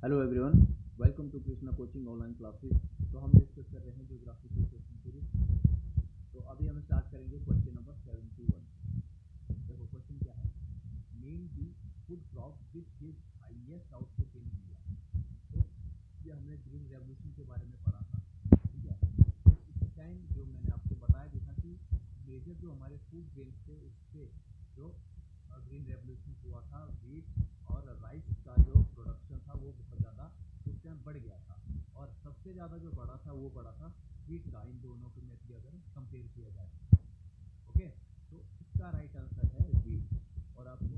Hello everyone, welcome to Krishna coaching online classes. तो हम discuss कर रहे हैं ज्योग्राफी के क्वेश्चन सीरीज। तो अभी हम स्टार्ट करेंगे क्वेश्चन नंबर 71। देखो क्वेश्चन क्या है, name the food crop which gives highest output in India. तो ये हमने ग्रीन रेवोल्यूशन के बारे में पढ़ा था, ठीक है। तो इस टाइम जो मैंने आपको बताया भी था कि मेजर जो हमारे फूड ग्रेन थे उससे जो ग्रीन रेवोल्यूशन हुआ था, वीट और राइस का जो प्रोडक्शन था वो बहुत ज़्यादा उस टाइम बढ़ गया था। और सबसे ज़्यादा जो बढ़ा था वो बढ़ा था वीट का, इन दोनों के में भी अगर कंपेयर किया जाए। ओके, तो इसका राइट आंसर है वीट। और आपको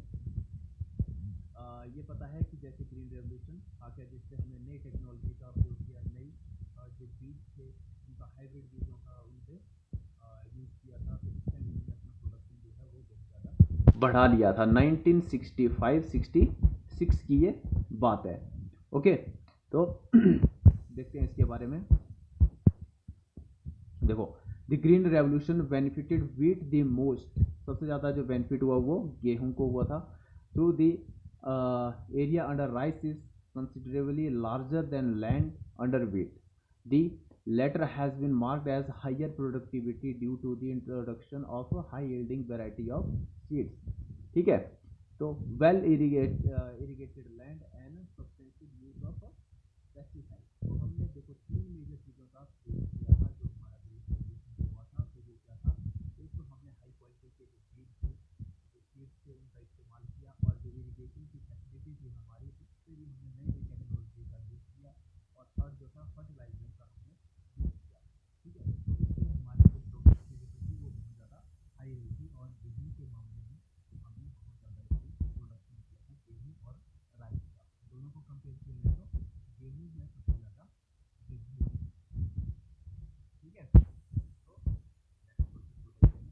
ये पता है कि जैसे ग्रीन रेवोल्यूशन आ गया जिससे हमने नई टेक्नोलॉजी का उपयोग किया, नई जो बीज थे उनका हाइब्रिड बीजों का उनसे यूज़ किया था। तो इस टाइम उन्होंने अपना प्रोडक्शन जो है वो बहुत ज़्यादा बढ़ा लिया था। 1965-66 की ये बात है। ओके, तो देखते हैं इसके बारे में। देखो, the green revolution benefited wheat the most. सबसे ज़्यादा जो बेनिफिट हुआ वो गेहूं को हुआ था। To the area under rice is considerably larger than land under wheat. The latter has been marked as higher productivity due to the introduction of a high yielding variety of seeds। ठीक है, तो well irrigated land and substantial use of pesticide. तो हमने देखो तीन major चीज़ों का प्रयोग किया था जो हमारा ग्रीन रेवोल्यूशन हुआ था। तो वो क्या था, एक तो हमने हाई क्वालिटी के जो सीड्स थे उनका इस्तेमाल किया, और जो इरिगेशन की फैसिलिटी थी हमारी उससे भी हमने नई नई टेक्नोलॉजी का यूज़ किया। और थर्ड जो था फर्टिलाइजर का हमने यूज़ किया। ठीक है, तो इससे हमारी जो प्रोडक्टिविटी थी वो बहुत ज़्यादा हाई रही थी। और गेहूँ के मामले में हमने बहुत ज़्यादा इसकी प्रोडक्शन किया था, गेहूँ और राइस का दोनों को कंपेयर किया जाए तो गेहूँ में सबसे ज़्यादा वृद्धि हुई। ठीक है, तो नेक्स्ट क्वेश्चन को देखते हैं।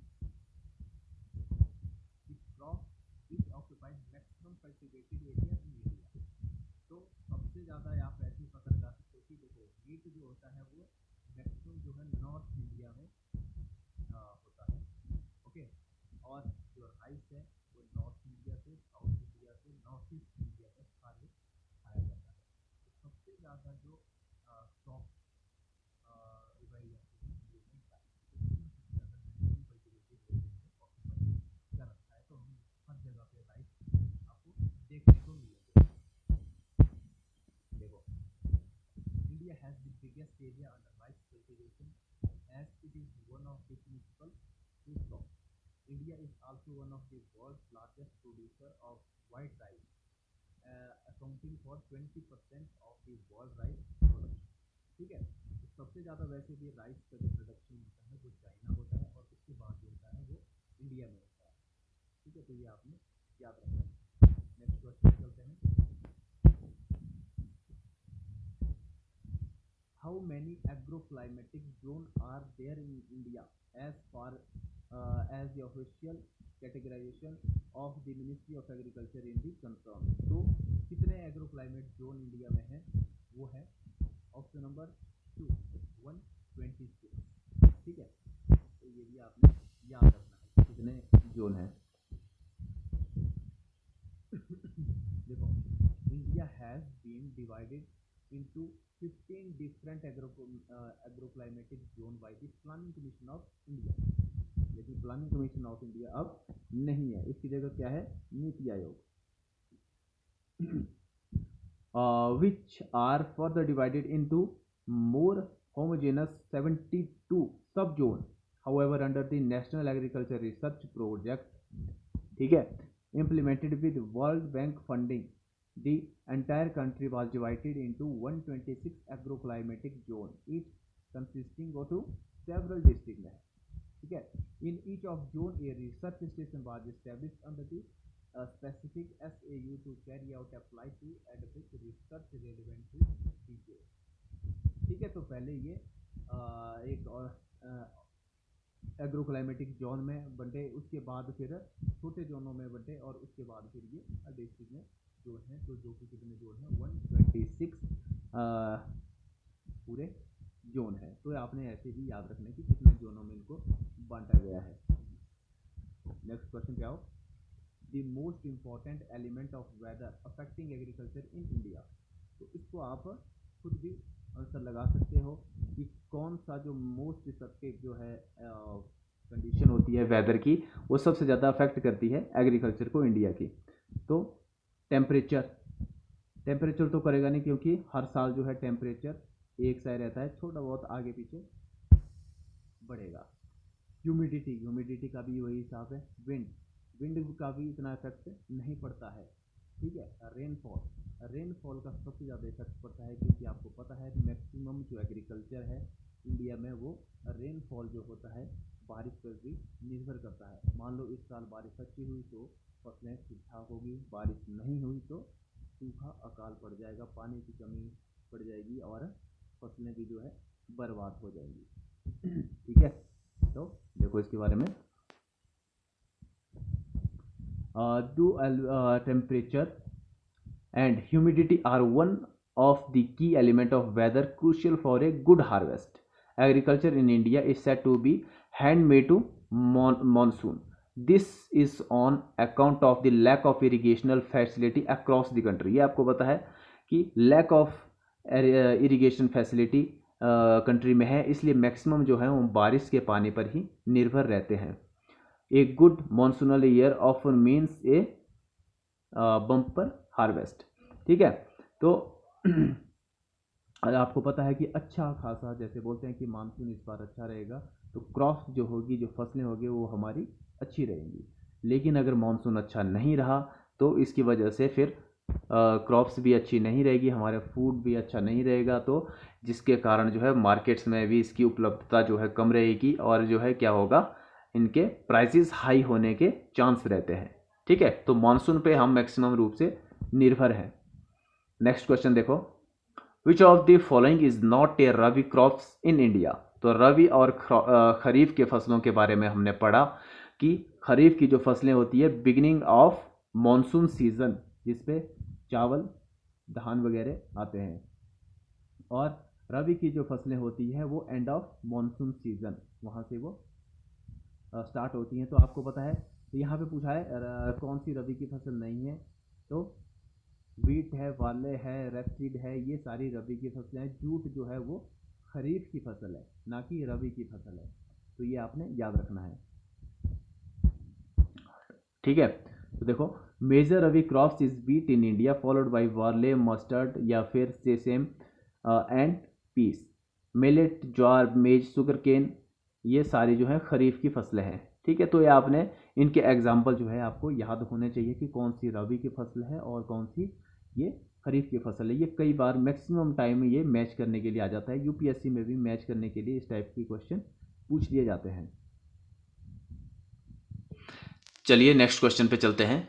Which crop which occupies maximum cultivated area in India? तो सबसे ज़्यादा आप ऐसे पता लगा सकते हो कि देखो वीट जो होता है वो मैक्सिमम जो है नॉर्थ इंडिया में होता है। ओके, और जो राइस है वो नॉर्थ इंडिया से, साउथ इंडिया से, नॉर्थ ईस्ट इंडिया तक सारे खाया जाता है। तो सबसे ज़्यादा जो क्रॉप उगाई जाती है वो है राइस। इसमें सबसे ज़्यादा मैक्सिमम कल्टिवेटेड एरिया में ऑक्यूपाई कर रखा है। तो हम हर जगह पे राइस आपको देखने को मिलेंगे। देखो, India has the biggest area under rice cultivation as it is one of the principal food crops. India is also one of the world's largest producer of white rice, accounting for 20% of the world rice production। ठीक है, तो सबसे ज़्यादा वैसे भी rice का जो production होता है वो चाइना होता है, और उसके बाद जो होता है वो इंडिया में होता है। ठीक है, तो ये आपने याद रखना है। नेक्स्ट क्वेश्चन चलते हैं। How many agroclimatic zones are there in India as far as the official categorization of the Ministry of Agriculture in the concern? तो कितने एग्रोक्लाइमेट जोन इंडिया में है, वो है ऑप्शन नंबर 2, 126। ठीक है, तो ये भी आपने याद रखना है कितने जोन है। देखो, India has been divided into 15 different agroclimatic zone by the Planning Commission of India। लेकिन प्लानिंग कमीशन ऑफ इंडिया अब नहीं है, इसकी जगह क्या है, NITI Aayog. which are further divided into more homogeneous 72 subzones, however under the National Agriculture Research Project, ठीक है, implemented with World Bank funding, the entire country was divided into 126 agroclimatic zone, each consisting of several districts है। ठीक है, in each of zone a research station was established under the specific SAU to carry out apply to advance research relevant to detail। ठीक है, तो पहले ये एक और एग्रोक्लाइमेटिक जोन में बंटे, उसके बाद फिर छोटे जोनों में बंटे, और उसके बाद फिर ये डिस्ट्रिक्ट में जोन है। तो जो कि कितने जोन है, 126 पूरे जोन है। तो आपने ऐसे भी याद रखना कि कितने जोनों में इनको बांटा गया है। नेक्स्ट क्वेश्चन क्या हो, the most important element of weather affecting agriculture in India. तो इस इसको आप खुद भी आंसर लगा सकते हो कि कौन सा जो मोस्ट इफेक्टिव जो है कंडीशन होती है वेदर की, वो सबसे ज़्यादा अफेक्ट करती है एग्रीकल्चर को इंडिया की। तो टेम्परेचर, टेम्परेचर तो करेगा नहीं क्योंकि हर साल जो है टेम्परेचर एक सा ही रहता है, थोड़ा बहुत आगे पीछे बढ़ेगा। ह्यूमिडिटी, ह्यूमिडिटी का भी वही हिसाब है। विंड, विंड का भी इतना इफेक्ट नहीं पड़ता है, ठीक है। रेनफॉल, रेनफॉल का सबसे ज़्यादा इफेक्ट पड़ता है क्योंकि आपको पता है मैक्सिमम जो एग्रीकल्चर है इंडिया में वो रेनफॉल जो होता है बारिश पर भी निर्भर करता है। मान लो इस साल बारिश अच्छी हुई तो फसलें ठीक ठाक होगी, बारिश नहीं हुई तो सूखा अकाल पड़ जाएगा, पानी की कमी पड़ जाएगी और फसलें भी जो है बर्बाद हो जाएंगी। ठीक है, तो देखो इसके बारे में। Do temperature and humidity are one of the key element of weather crucial for a good harvest. Agriculture in India is said to be handmade to monsoon. This is on account of the lack of irrigational facility across the country. ये आपको पता है कि lack of irrigation facility country में है, इसलिए maximum जो है वो बारिश के पानी पर ही निर्भर रहते हैं। A good monsoonal year often means a bumper harvest. ठीक है, तो आपको पता है कि अच्छा खासा, जैसे बोलते हैं कि मानसून इस बार अच्छा रहेगा तो क्रॉप जो होगी, जो फसलें होगी वो हमारी अच्छी रहेंगी। लेकिन अगर मानसून अच्छा नहीं रहा तो इसकी वजह से फिर क्रॉप्स भी अच्छी नहीं रहेगी, हमारे फूड भी अच्छा नहीं रहेगा, तो जिसके कारण जो है मार्केट्स में भी इसकी उपलब्धता जो है कम रहेगी और जो है क्या होगा, इनके प्राइसेस हाई होने के चांस रहते हैं। ठीक है, तो मानसून पे हम मैक्सिमम रूप से निर्भर हैं। नेक्स्ट क्वेश्चन देखो, which of the following is not a rabi crops in India. तो रबी और खरीफ के फसलों के बारे में हमने पढ़ा कि खरीफ की जो फसलें होती है बिगिनिंग ऑफ मानसून सीजन, जिसपे चावल धान वगैरह आते हैं, और रबी की जो फसलें होती हैं वो एंड ऑफ मानसून सीजन, वहाँ से वो स्टार्ट होती हैं। तो आपको पता है, तो यहाँ पे पूछा है कौन सी रबी की फसल नहीं है, तो वीट है, वाले है, रेपसीड है, ये सारी रबी की फसलें हैं। जूट जो है वो खरीफ की फसल है, ना कि रबी की फसल है, तो ये आपने याद रखना है। ठीक है, तो देखो, major rabi crops is wheat in India followed by barley, mustard या फिर sesame and peas. Millet, jowar, maize, sugar cane, ये सारी जो है खरीफ की फसलें हैं। ठीक है, तो ये आपने इनके एग्जाम्पल जो है आपको याद होने चाहिए कि कौन सी रबी की फसल है और कौन सी ये खरीफ की फसल है। ये कई बार मैक्सिमम टाइम में ये मैच करने के लिए आ जाता है, यूपीएससी में भी मैच करने के लिए इस टाइप के क्वेश्चन पूछ लिए जाते हैं। चलिए नेक्स्ट क्वेश्चन पे चलते हैं।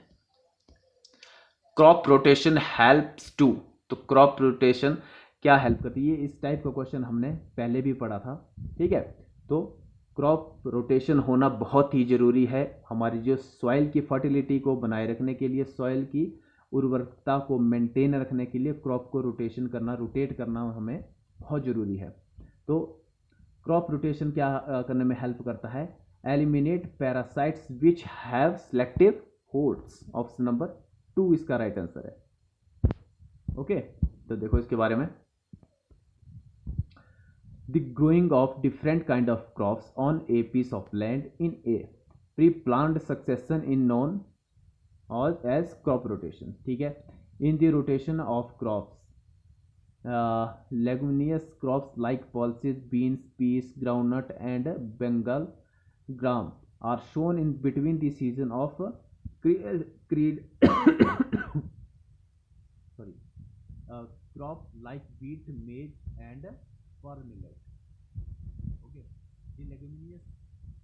क्रॉप रोटेशन हेल्प्स टू, तो क्रॉप रोटेशन क्या हेल्प करती है, इस टाइप का क्वेश्चन हमने पहले भी पढ़ा था। ठीक है, तो क्रॉप रोटेशन होना बहुत ही ज़रूरी है हमारी जो सॉइल की फर्टिलिटी को बनाए रखने के लिए, सॉइल की उर्वरकता को मेंटेन रखने के लिए क्रॉप को रोटेशन करना, रोटेट करना हमें बहुत ज़रूरी है। तो क्रॉप रोटेशन क्या करने में हेल्प करता है, eliminate parasites which have selective holds. Option number 2 इसका राइट आंसर है। ओके, तो देखो इसके बारे में, the growing of different kind of crops on a piece of land in a pre-planned succession in known as crop rotation. ठीक है, in the rotation of crops, leguminous crops like pulses, beans, peas, groundnut and Bengal gram are shown in between the season of creed sorry crops like wheat, maize and for millet. Okay, the leguminous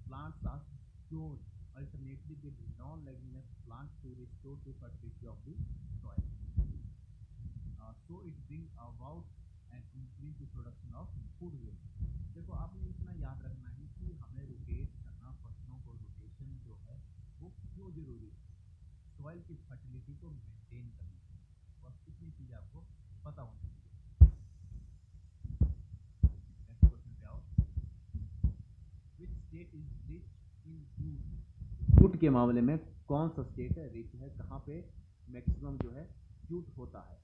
plants are sown alternately with non-leguminous plants to restore the fertility of the soil. So it brings about an increase the production of food grain. देखो, आपने इतना याद रखना है कि हमें rotate करना, फसलों को रोटेशन जो है वो क्यों जरूरी है, सॉइल की फर्टिलिटी को मेंटेन करने के लिए, और इतनी चीज़ आपको पता होनी चाहिए। State is rich in jute. Jute के मामले में कौन सा स्टेट है रिच है, कहाँ पे मैक्सिमम जो है जूट होता है,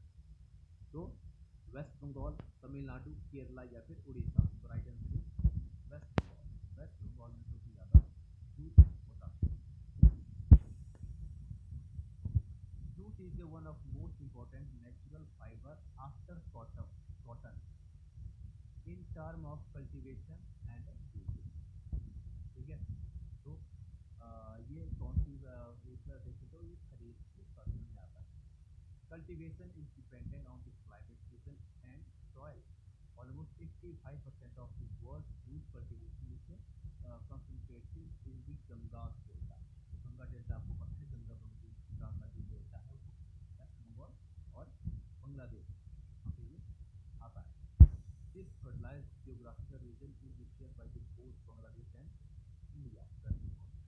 तो वेस्ट बंगाल, तमिलनाडु, केरला या फिर उड़ीसा। तो right answer is West Bengal. West Bengal में सबसे ज्यादा जूट होता है। Jute is one of most important natural fibre after cotton in term of cultivation and usages. ठीक है, तो ये कौन सी देखे तो ये खरीफ की फसल में आता है। Cultivation is dependent on the climate season and soil. Almost 85% of the world jute cultivation is concentrated in the Ganga delta. Ganga delta आपको पता है, गंगा का जो डेल्टा है वो वेस्ट बंगाल और बांग्लादेश यहाँ पे ये आता है। This fertilized geographical region is shared by the both Bangladesh and India.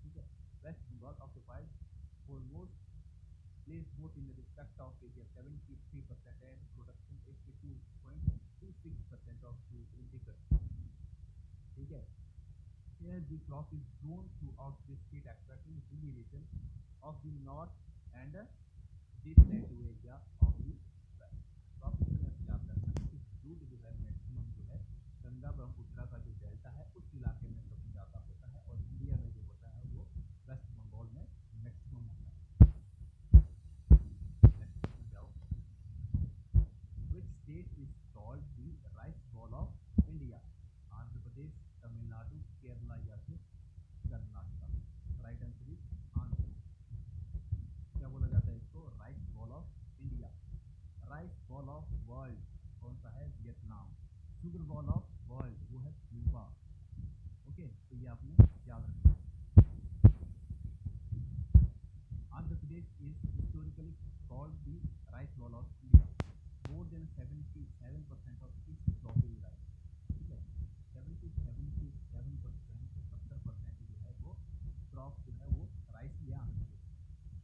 ठीक है, West Bengal occupies foremost place both in respect of area 73% and production 82.26% of food in the country. ठीक है, here the crop is grown throughout the state except in hilly region of the north and the plateau area of the west. तो आप इसमें याद रखना कि jute जो है मैक्सिमम जो है गंगा ब्रह्मपुत्रा का जो डेल्टा है उस इलाके में सबसे ज़्यादा होता है, और इंडिया में जो होता है वो वेस्ट बंगाल में मैक्सिमम होता है। नेक्स्ट जाओ, which state is called the rice bowl of India? Andhra Pradesh, Tamil Nadu, Kerala या फिर Karnataka. Right answer is Andhra. क्या बोला जाता है इसको? Rice bowl of India. Rice bowl of world कौन सा है? Vietnam. Sugar bowl of world वो है क्यूबा। ओके, तो ये आपने याद रखना। Andhra Pradesh is historically called the rice bowl of India. More than 77% of its crop is rice. ठीक है, 77% से 70% जो है वो क्रॉप जो है वो राइस ही है Andhra Pradesh.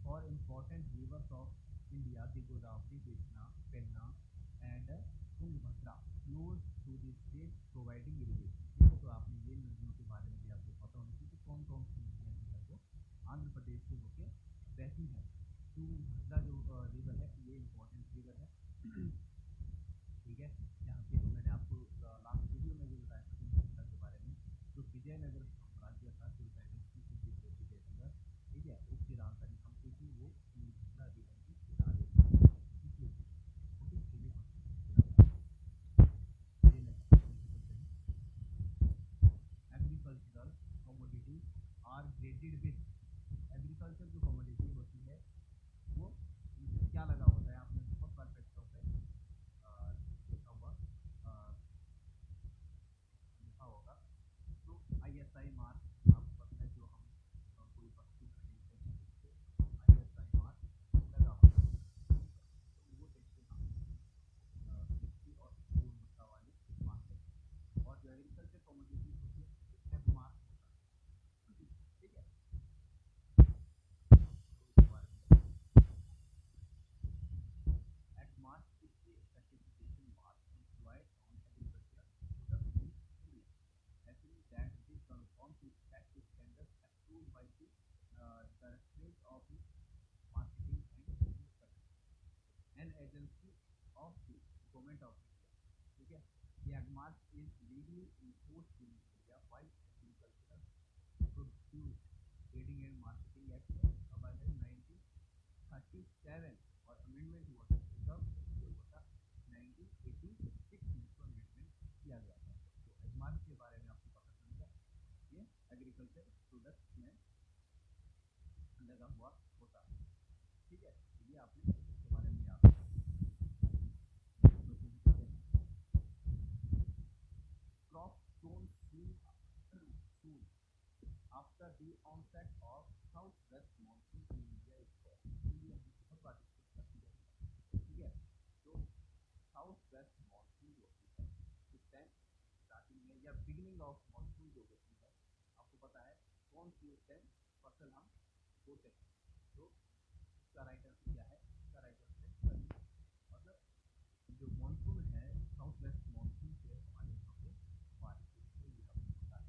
Four important rivers of India the Godavari, Krishna, Penna and Tungabhadra flows through the state providing irrigation. ठीक है, तो आपने ये नदियों के बारे में भी आपको पता होना चाहिए कि कौन कौन सी नदियाँ जो है वो आंध्र प्रदेश से होके बहती हैं। तुंगभद्रा जो रिवर है ये इम्पोर्टेंट रिवर है। ठीक है, यहाँ पे तो मैंने आपको लास्ट वीडियो में भी बताया था तुंगभद्रा के बारे में। जो विजयनगर साम्राज्य था, जो डायनेस्टी थी विजयनगर, ठीक है, उसकी राजधानी कहाँ पे थी? वो तुंगभद्रा रिवर के किनारे थी। Okay, agricultural commodity are graded with. Agriculture जो कमोडिटी होती है वो क्या लगा होता है? आपने बहुत बार टेक्स्टों पे देखा हुआ देखा होगा। तो ISI मार्क आपको पता है, जो हम कोई वस्तु खरीदते हैं उससे ISI मार्क लगा होता है। तो वो देखते हम कृषि और गुणवत्ता वाली मार्केट, और जो एग्रीकल्चर कमोडिटी होती है उसमें मार्क होता है। ठीक है, at mark is a certification mark employed on agricultural products in India. Actually, that they conform to exact standards approved by the Directorate of Marketing and Inspection, an agency of the Government of India. ठीक है, the AgMark is legally enforced in India by Agricultural Produce Trading and Marketing Act of 1937 और amendment हुआ था कब? जो हुआ था 1986 में, इसको अमेंडमेंट किया गया था। तो एगमार्क के बारे में आपको पता चल गया, ये एग्रीकल्चर प्रोडक्ट्स में लगा हुआ होता है। ठीक है, तो ये आपने इसके बारे में याद crop sown soon after the onset of southwest monsoon in India is called। ये हम बहुत बार डिस्कस कर चुके हैं। ठीक है, तो साउथ वेस्ट मानसून जो होती है इस टाइम स्टार्टिंग में या बिगिनिंग ऑफ मानसून जो होती है, आपको पता है कौन सी उस टाइम फसल हम बोते हैं। तो इसका राइट आंसर क्या है? इसका राइट आंसर है मतलब जो मानसून है साउथ वेस्ट मानसून से हमारे यहाँ पे बारिश होती है, ये आपको पता है।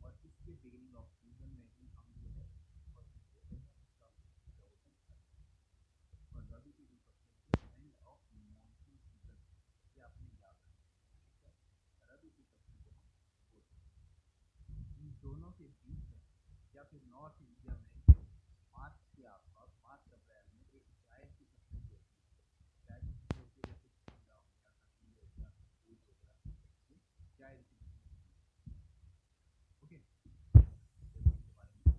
और इसके बिगिनिंग ऑफ सीजन में ही हम जो है फसल बोते हैं, उसका क्या बोलते हैं, और रबी की जो फसल है एंड ऑफ मानसून सीजन, ये आपने याद दोनों के बीच में या फिर नॉर्थ इंडिया में मार्च के आसपास, मार्च अप्रैल में एक चाय की फसलें जो होती है, चाय की फसलें होती है, जैसे खीरा हो गया, ककड़ी हो गया, तरबूज हो गया, ये चाय की फसलें होती है। ओके, जैसे इसके बारे में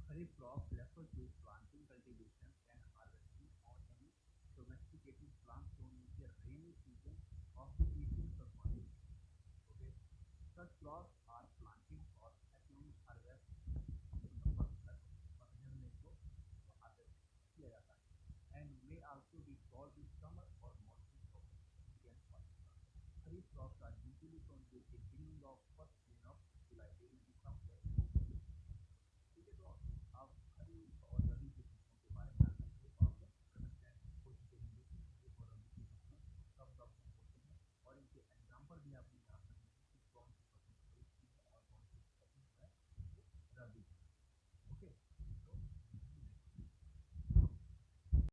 kharif crop refer to planting, cultivation and harvesting on any domesticated plants grown in the rainy season of the Asian subcontinent. Okay, such crops are planted for economic harvest, पतझड़ने को harvest किया जाता है, and may also be called in summer or monsoon of Indian Pakistan. Kharif crops are usually from the beginning of first